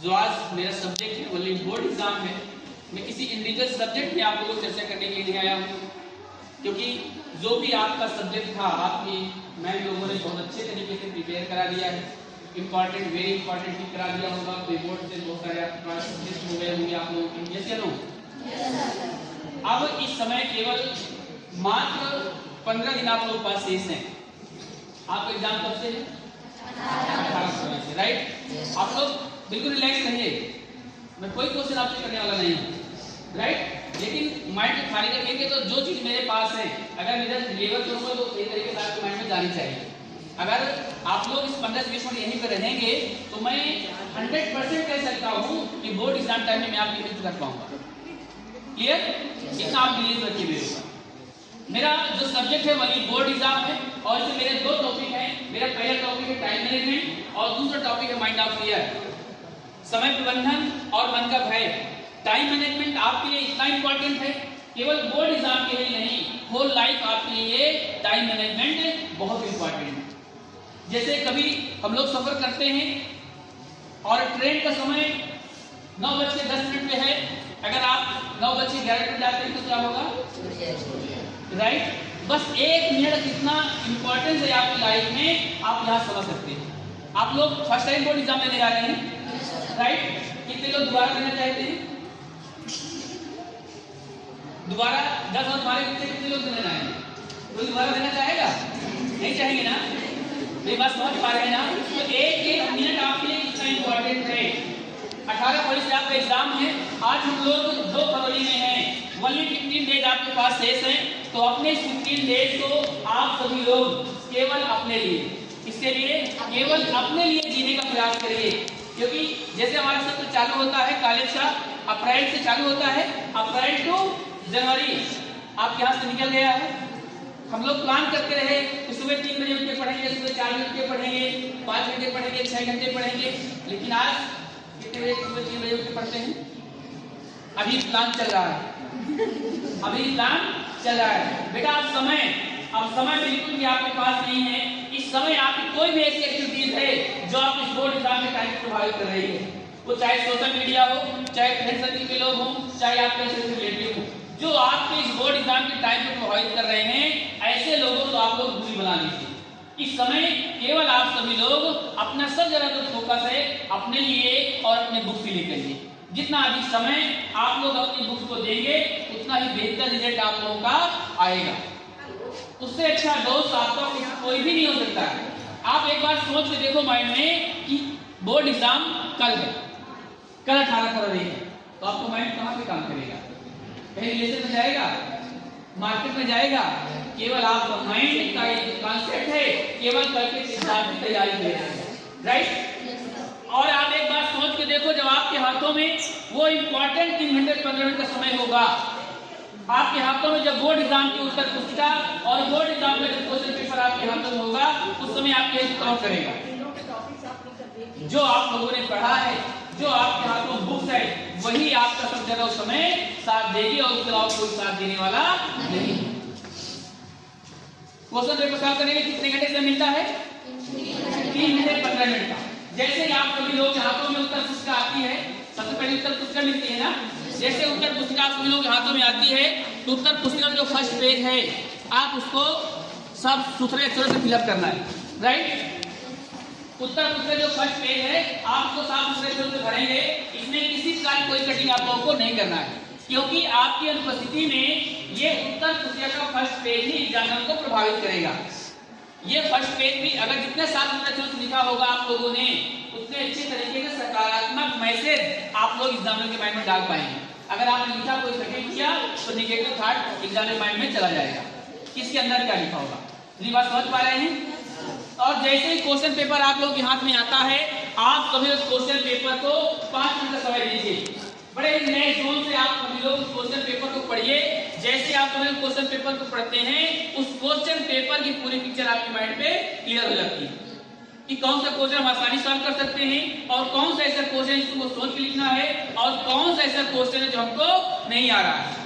जो आज मेरा सब्जेक्ट है वो बोर्ड एग्जाम है, मैं किसी इंडिविजुअल सब्जेक्ट में आप लोगों को चर्चा करने के लिए आया हूँ, क्योंकि जो भी आपका सब्जेक्ट था आपकी मैम लोगों ने बहुत अच्छे तरीके से प्रिपेयर करा दिया है। इंपॉर्टेंट, वेरी इंपॉर्टेंट भी करा दिया होगा, बोर्ड से बहुत सारे आपके सब्जेक्ट हो गए होंगे आप लोगों के। यस या नो? अब इस समय केवल मात्र 15 दिन आप लोगों के पास शेष हैं। आपका एग्जाम कब से है? 18 से, राइट? आप लोग बिल्कुल रिलैक्स रहिए, मैं कोई क्वेश्चन आपसे करने वाला नहीं हूँ, राइट? लेकिन माइंड को खाली रखेंगे तो जो चीज मेरे पास है अगर मेरा लेवल करूंगा तो सही तरीके से आपके माइंड में जानी चाहिए। अगर आप लोग इस 15 से 20 मिनट यहीं पर रहेंगे तो मैं 100% कह सकता हूँ कि बोर्ड एग्जाम टाइम में मैं आपकी हेल्प कर पाऊंगा। क्लियर? इतना आप बिलीव रखिए मेरे ऊपर। मेरा जो सब्जेक्ट है वही बोर्ड एग्जाम है और इसमें मेरे दो टॉपिक हैं। मेरा पहला टॉपिक है टाइम मैनेजमेंट और दूसरा टॉपिक है माइंड ऑफ ईयर, समय प्रबंधन और मन का भय। टाइम मैनेजमेंट आपके लिए इतना इंपॉर्टेंट है, केवल बोर्ड एग्जाम के लिए नहीं, होल लाइफ आपके लिए टाइम मैनेजमेंट बहुत इंपॉर्टेंट है। जैसे कभी हम लोग सफर करते हैं और ट्रेन का समय 9:10 पे है, अगर आप 9:11 पे जाते हैं तो क्या होगा? राइट? बस 1 मिनट कितना इंपॉर्टेंस है आपकी लाइफ में, आप यहाँ समझ सकते हैं। आप लोग फर्स्ट टाइम बोर्ड एग्जाम देने जा रहे हैं, राइट? कितने लोग दोबारा देना चाहते हैं? दोबारा 10 और 12 कितने लोग देना चाहेंगे? कोई दोबारा देना चाहेगा? नहीं चाहेंगे ना? मेरी बात समझ पा रहे हैं ना? तो 1-1 मिनट आपके लिए कितना इंपॉर्टेंट है। 18 फरवरी से आपका एग्जाम है, आज हम लोग 2 फरवरी में हैं, ओनली 15 डेज आपके पास शेष हैं। तो अपने 15 डेज को आप सभी लोग केवल अपने लिए, इसके लिए केवल अपने लिए जीने का प्रयास करिए। क्योंकि जैसे हमारा सत्र चालू होता है कॉलेज का, अप्रैल से चालू होता है, अप्रैल टू जनवरी आपके यहाँ से निकल गया है। हम लोग प्लान करते रहे कि सुबह 3 बजे उठ के पढ़ेंगे, सुबह 4 बजे उठ के पढ़ेंगे, 5 घंटे पढ़ेंगे, 6 घंटे पढ़ेंगे, लेकिन आज कितने बजे? सुबह 3 बजे उठ के पढ़ते हैं। अभी प्लान चल रहा है, अभी प्लान चल रहा है। बेटा अब समय बिल्कुल भी आपके पास नहीं है। इस समय आपकी कोई भी ऐसी एक्टिविटीज है जो आप इस बोर्ड एग्जाम के टाइम प्रभावित कर रही है, वो चाहे सोशल मीडिया हो, चाहे फ्रेंड सर्कल के लोग हों, चाहे आपके रिलेटिव हो, जो आपके इस बोर्ड एग्जाम के टाइम को प्रभावित कर रहे हैं, ऐसे लोगों को आप लोग दूरी बना लीजिए। इस समय केवल आप सभी लोग अपना सब जगह का फोकस है अपने लिए और अपने बुक्स के लिए करिए। जितना अधिक समय आप लोग अपनी बुक्स को देंगे उतना ही बेहतर रिजल्ट आप लोगों का आएगा। उससे अच्छा दोस्त आपका कोई भी नहीं हो सकता है। आप एक बार सोच के देखो माइंड में कि बोर्ड एग्जाम कल है, कल 18 फरवरी है, तो आपको माइंड कहाँ पे काम करेगा? कहीं रिलेशन में जाएगा, मार्केट में जाएगा? केवल आपका माइंड का एक कॉन्सेप्ट है, केवल कल के एग्जाम की तैयारी कर रहे हैं, राइट? और आप एक बार सोच के देखो, जब आपके हाथों में वो इंपॉर्टेंट 3 घंटे 15 मिनट का समय होगा, आपके हाथों में जब बोर्ड एग्जाम की उत्तर पुस्तिका और बोर्ड एग्जाम का क्वेश्चन पेपर आपके हाथों में होगा, उस समय आपकी हेल्प कौन करेगा? जो आप लोगों ने पढ़ा है, जो आपके हाथों में बुक्स है, वही आपका सब जगह उस समय साथ देगी और उसके अलावा कोई साथ देने वाला नहीं। क्वेश्चन पेपर सॉल्व करने में कितने घंटे से मिलता है? 3 घंटे 15 मिनट का। जैसे ही आप सभी लोग के हाथों में उत्तर पुस्तिका आती है, सबसे पहले उत्तर पुस्तिका मिलती है ना, जैसे उत्तर पुस्तिका आप सभी लोग के हाथों में आती है तो उत्तर पुस्तिका जो फर्स्ट पेज है आप उसको साफ सुथरे अक्षरों से फिलअप करना है, राइट? उत्तर पुस्तिका जो फर्स्ट पेज है आप उसको साफ सुथरे अक्षरों से भरेंगे। इसमें किसी प्रकार कोई कटिंग आप लोगों को नहीं करना है, क्योंकि आपकी अनुपस्थिति में ये उत्तर पुस्तिका का फर्स्ट पेज ही एग्जामिनर को प्रभावित करेगा। ये फर्स्ट पेज भी अगर जितने साफ सुथरे अक्षरों से लिखा होगा आप लोगों ने, उतने अच्छे तरीके से सकारात्मक मैसेज आप लोग एग्जामिनर के माइंड में डाल पाएंगे। अगर आपने लिखा कोई कटिंग किया तो निगेटिव थॉट एग्जामिनर माइंड में चला जाएगा, किसके अंदर क्या लिखा होगा। ये बात समझ पा रहे हैं? और जैसे ही क्वेश्चन पेपर आप लोग के हाथ में आता है, आप सभी क्वेश्चन पेपर को 5 मिनट का समय दीजिए। बड़े नए जोन से आप सभी लोग क्वेश्चन पेपर को पढ़िए। जैसे आप सभी क्वेश्चन पेपर को पढ़ते हैं, उस क्वेश्चन पेपर की पूरी पिक्चर आपके माइंड पे क्लियर हो जाती है कि कौन सा क्वेश्चन हम आसानी सॉल्व कर सकते हैं और कौन सा ऐसा क्वेश्चन है जिसको सोच के लिखना है और कौन सा ऐसा क्वेश्चन है जो हमको नहीं आ रहा है।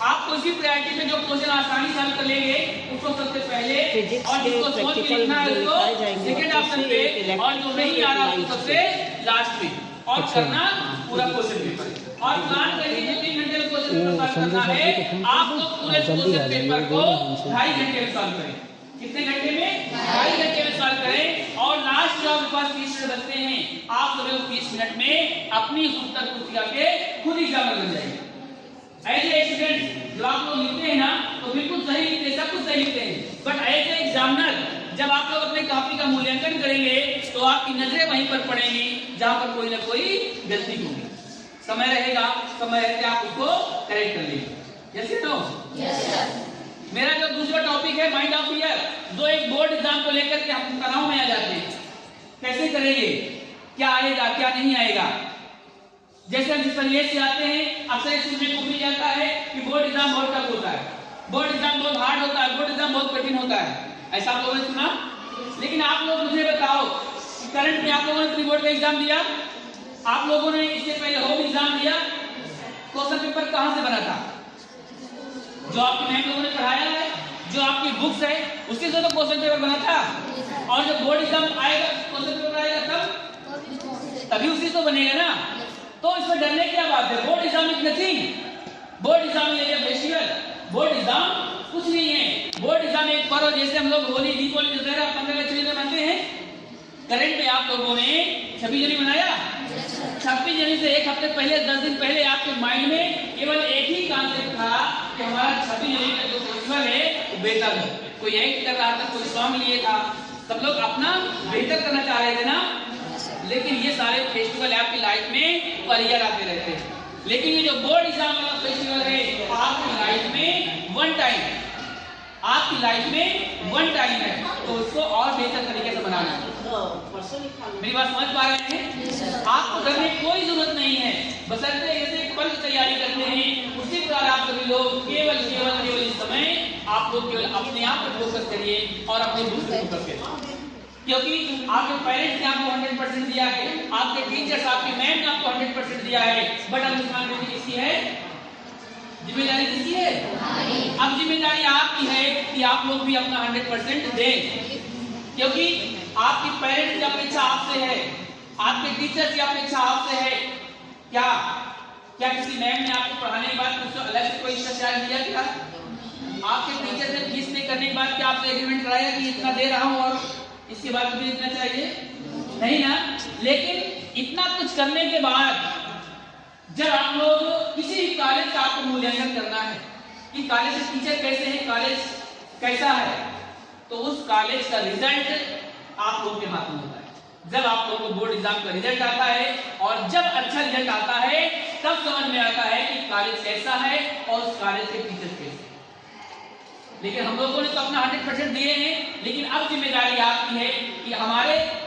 आपको इसी प्रायोरिटी में जो क्वेश्चन आसानी सॉल्व कर लेंगे उसको सबसे पहले, और जिसको सोच के लिखना है उसको सेकंड ऑप्शन पे, और जो नहीं आ रहा उसको सबसे लास्ट में। और करना पूरा क्वेश्चन पेपर। और प्लान करिए 3 घंटे में क्वेश्चन पेपर सॉल्व करना है, आप लोग पूरे क्वेश्चन पेपर को 2.5 घंटे में सॉल्व करें। कितने घंटे में? 2.5 घंटे में सॉल्व करें। और लास्ट जो आपके पास 30 मिनट बचते हैं, आप सभी 30 मिनट में अपनी उत्तर पुस्तिका के खुद एग्जाम बन जाएंगे। एज ए स्टूडेंट जब आप लोग लिखते हैं ना तो बिल्कुल सही लिखते हैं, सब कुछ सही लिखते हैं, बट एज ए एग्जामिनर जब आप लोग अपने कॉपी का मूल्यांकन करेंगे तो आपकी नजरें वहीं पर पड़ेंगी जहां पर कोई ना कोई गलती होगी। समय रहेगा, समय रहते आप उसको करेक्ट कर लीजिए। यस या नो? Yes sir. मेरा जो दूसरा टॉपिक है माइंड ऑफ ईयर, जो एक बोर्ड एग्जाम को लेकर के हम तनाव में आ जाते हैं, कैसे करेंगे, क्या आएगा क्या नहीं आएगा। जैसे हम जिस तरीके से आते हैं अक्सर सुनने को मिल जाता है कि बोर्ड एग्जाम बहुत टफ होता है, बोर्ड एग्जाम बहुत हार्ड होता है, बोर्ड एग्जाम बहुत कठिन होता है, ऐसा आप लोगों ने सुना। लेकिन आप लोग मुझे बताओ कि करंट में आप लोगों ने प्री बोर्ड का एग्जाम दिया, आप लोगों ने इससे पहले होम एग्जाम दिया, क्वेश्चन पेपर कहां से बना था? जो आपकी मैम लोगों ने पढ़ाया है, जो आपकी बुक्स है उससे तो क्वेश्चन पेपर बना था। और जब बोर्ड एग्जाम आएगा, क्वेश्चन पेपर आएगा तभी उसी से बनेगा ना। तो इसमें डरने की क्या बात है? Board exam is nothing, board exam is a festival, board exam कुछ नहीं है। बोर्ड एग्जाम एक पर्व, जैसे हम लोग होली, दीपावली, दशहरा, 15 अगस्त मनाते हैं। करंट में आप लोगों ने 26 जनवरी मनाया। 26 जनवरी से एक हफ्ते पहले, 10 दिन पहले आपके माइंड में केवल एक ही कॉन्सेप्ट था कि हमारा 26 जनवरी का जो फेस्टिवल है वो बेहतर है। कोई एक्ट कर रहा था, कोई सॉन्ग लिए था, सब लोग अपना बेहतर करना चाह रहे थे ना। लेकिन ये सारे फेस्टिवल आपकी लाइफ में पर ईयर आते रहते हैं। लेकिन ये जो बोर्ड एग्जाम वाला फेस्टिवल है आपकी लाइफ में वन टाइम है, आपकी लाइफ में वन टाइम है, तो उसको और बेहतर तरीके से बनाना है। मेरी बात समझ पा रहे हैं? आपको डरने की कोई जरूरत नहीं है, बशर्ते जैसे पल की तैयारी करते हैं उसी प्रकार आप सभी लोग केवल इस समय आप लोग केवल अपने आप पर फोकस करिए और अपने बुक पर फोकस करिए। क्योंकि आपके पेरेंट्स ने आपको 100% दिया है, आपके टीचर्स, आपकी मैम ने आपको 100% दिया है, बट अब रिस्पांसिबिलिटी किसकी है? जिम्मेदारी किसकी है? अब जिम्मेदारी आपकी है कि आप लोग भी अपना 100% दें। क्योंकि आपकी पेरेंट्स की अपेक्षा आपसे है, आपके टीचर्स की अपेक्षा आपसे है। क्या किसी मैम ने आपको पढ़ाने के बाद कुछ अलग से कोई चार्ज दिया क्या? आपके टीचर ने फीस पे करने के बाद क्या आपसे एग्रीमेंट कराया कि इतना दे रहा हूं और इसके बाद मुझे इतना चाहिए? नहीं ना। लेकिन इतना कुछ करने के बाद जब आप लोग किसी भी कॉलेज का आपको मूल्यांकन करना है कि कॉलेज के टीचर कैसे हैं, कॉलेज कैसा है, तो उस कॉलेज का रिजल्ट आप लोगों के हाथ में होता है। जब आप लोगों को बोर्ड एग्जाम का रिजल्ट आता है और जब अच्छा रिजल्ट आता है तब समझ में आता है कि कॉलेज कैसा है और उस कॉलेज के टीचर कैसे हैं। लेकिन हम लोगों ने तो अपना 100% दिए हैं, लेकिन अब जिम्मेदारी आपकी है कि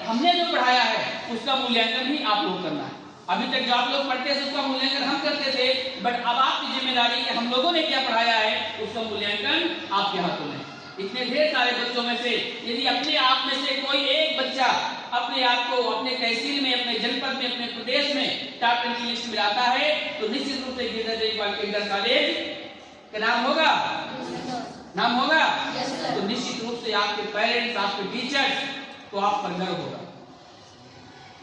हमने जो पढ़ाया है उसका मूल्यांकन भी आप लोग करना है। अभी तक जो आप लोग पढ़ते थे उसका मूल्यांकन हम करते थे, बट अब आपकी जिम्मेदारी है हम लोगों ने क्या पढ़ाया है उसका मूल्यांकन आपके हाथों में। इतने ढेर सारे बच्चों में से यदि अपने आप में से कोई एक बच्चा अपने आप को अपने तहसील में, अपने जनपद में, अपने प्रदेश में टॉप 10 की लिस्ट में आता है तो निश्चित रूप से गिरधर जयपाल इंटर कॉलेज का नाम होगा, नाम होगा। तो निश्चित रूप से आपके पेरेंट्स, आपके टीचर्स को आप पर गर्व होगा।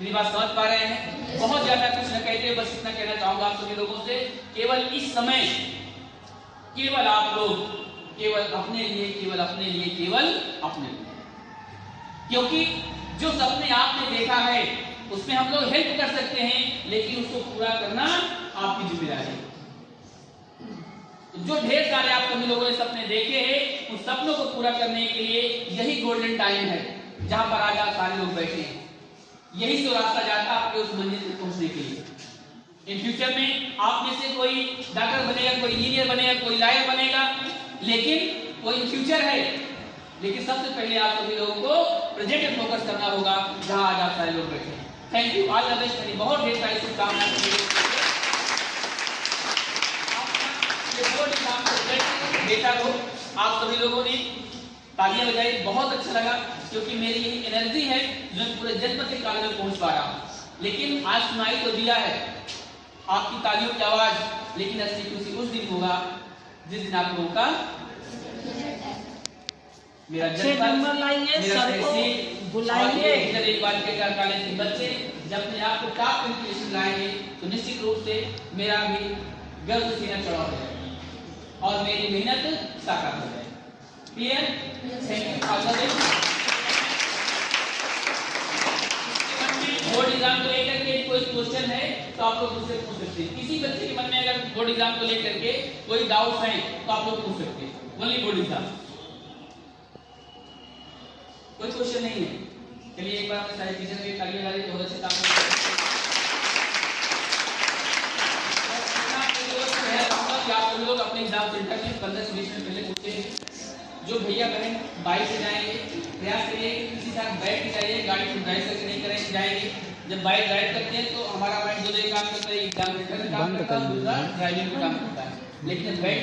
मेरी बात समझ पा रहे हैं? बहुत ज्यादा कुछ न कहते, बस इतना कहना चाहूंगा आप सभी लोगों से, केवल इस समय केवल आप लोग केवल अपने लिए, क्योंकि जो सपने आपने देखा है उसमें हम लोग हेल्प कर सकते हैं, लेकिन उसको पूरा करना आपकी जिम्मेदारी है। जो ढेर सारे आप सभी लोगों ने सपने देखे हैं उन सपनों को पूरा करने के लिए यही गोल्डन टाइम है जहां पर आज आप सारे लोग बैठे हैं। यही तो रास्ता जाता है आपके उस मंजिल तक पहुंचने के लिए। इन फ्यूचर में आप में से कोई डॉक्टर बनेगा, कोई इंजीनियर बनेगा, कोई लॉयर बनेगा, लेकिन वो इन फ्यूचर है। लेकिन सबसे पहले आप सभी लोगों को प्रेजेंट में फोकस करना होगा जहां आज आप सारे लोग बैठे हैं। Thank you, all the best. मेरी बहुत ढेर सारी शुभकामनाएं। बेटा को आप सभी लोगों ने तालियां बजाई, बहुत अच्छा लगा, क्योंकि मेरी यही एनर्जी है जो पूरे जनपद के काल में पहुंच पा रहा हूं। लेकिन आज सुनाई तो दिया है आपकी तालियों की आवाज, लेकिन असली खुशी उस दिन होगा जिस दिन आप लोगों का मेरा जनपद, मेरा तहसील, बुलाइए कॉलेज के बच्चे जब अपने आप को टॉप कैलकुलेशन लाएंगे तो निश्चित रूप से मेरा भी गर्व सीना चढ़ा हो जाएगा और मेरी मेहनत साकार हो जाएगी। Clear? Thank you. All the best. Board exam को लेकर के कोई क्वेश्चन है तो आप लोग मुझसे पूछ सकते हैं। किसी बच्चे के मन में अगर बोर्ड एग्जाम को लेकर के कोई डाउट है तो आप लोग पूछ सकते हैं। ओनली बोर्ड एग्जाम, कोई क्वेश्चन नहीं है। चलिए एक बार अपने सारे टीचर के ताली बजा दें। बहुत अच्छे काम आप लोग अपने एग्जाम सेंटर में 15 से 20 मिनट पहले पूछे। जो भैया बहन बाइक से जाएंगे प्रयास करिए कि किसी साथ बैठ के जाइए, गाड़ी को ड्राइव करके नहीं करें जाएंगे। जब बाइक ड्राइव करते हैं तो हमारा माइंड दो जगह काम करता है, एग्जाम सेंटर में काम करता है, दूसरा ड्राइविंग में काम करता है। लेकिन जब बैठ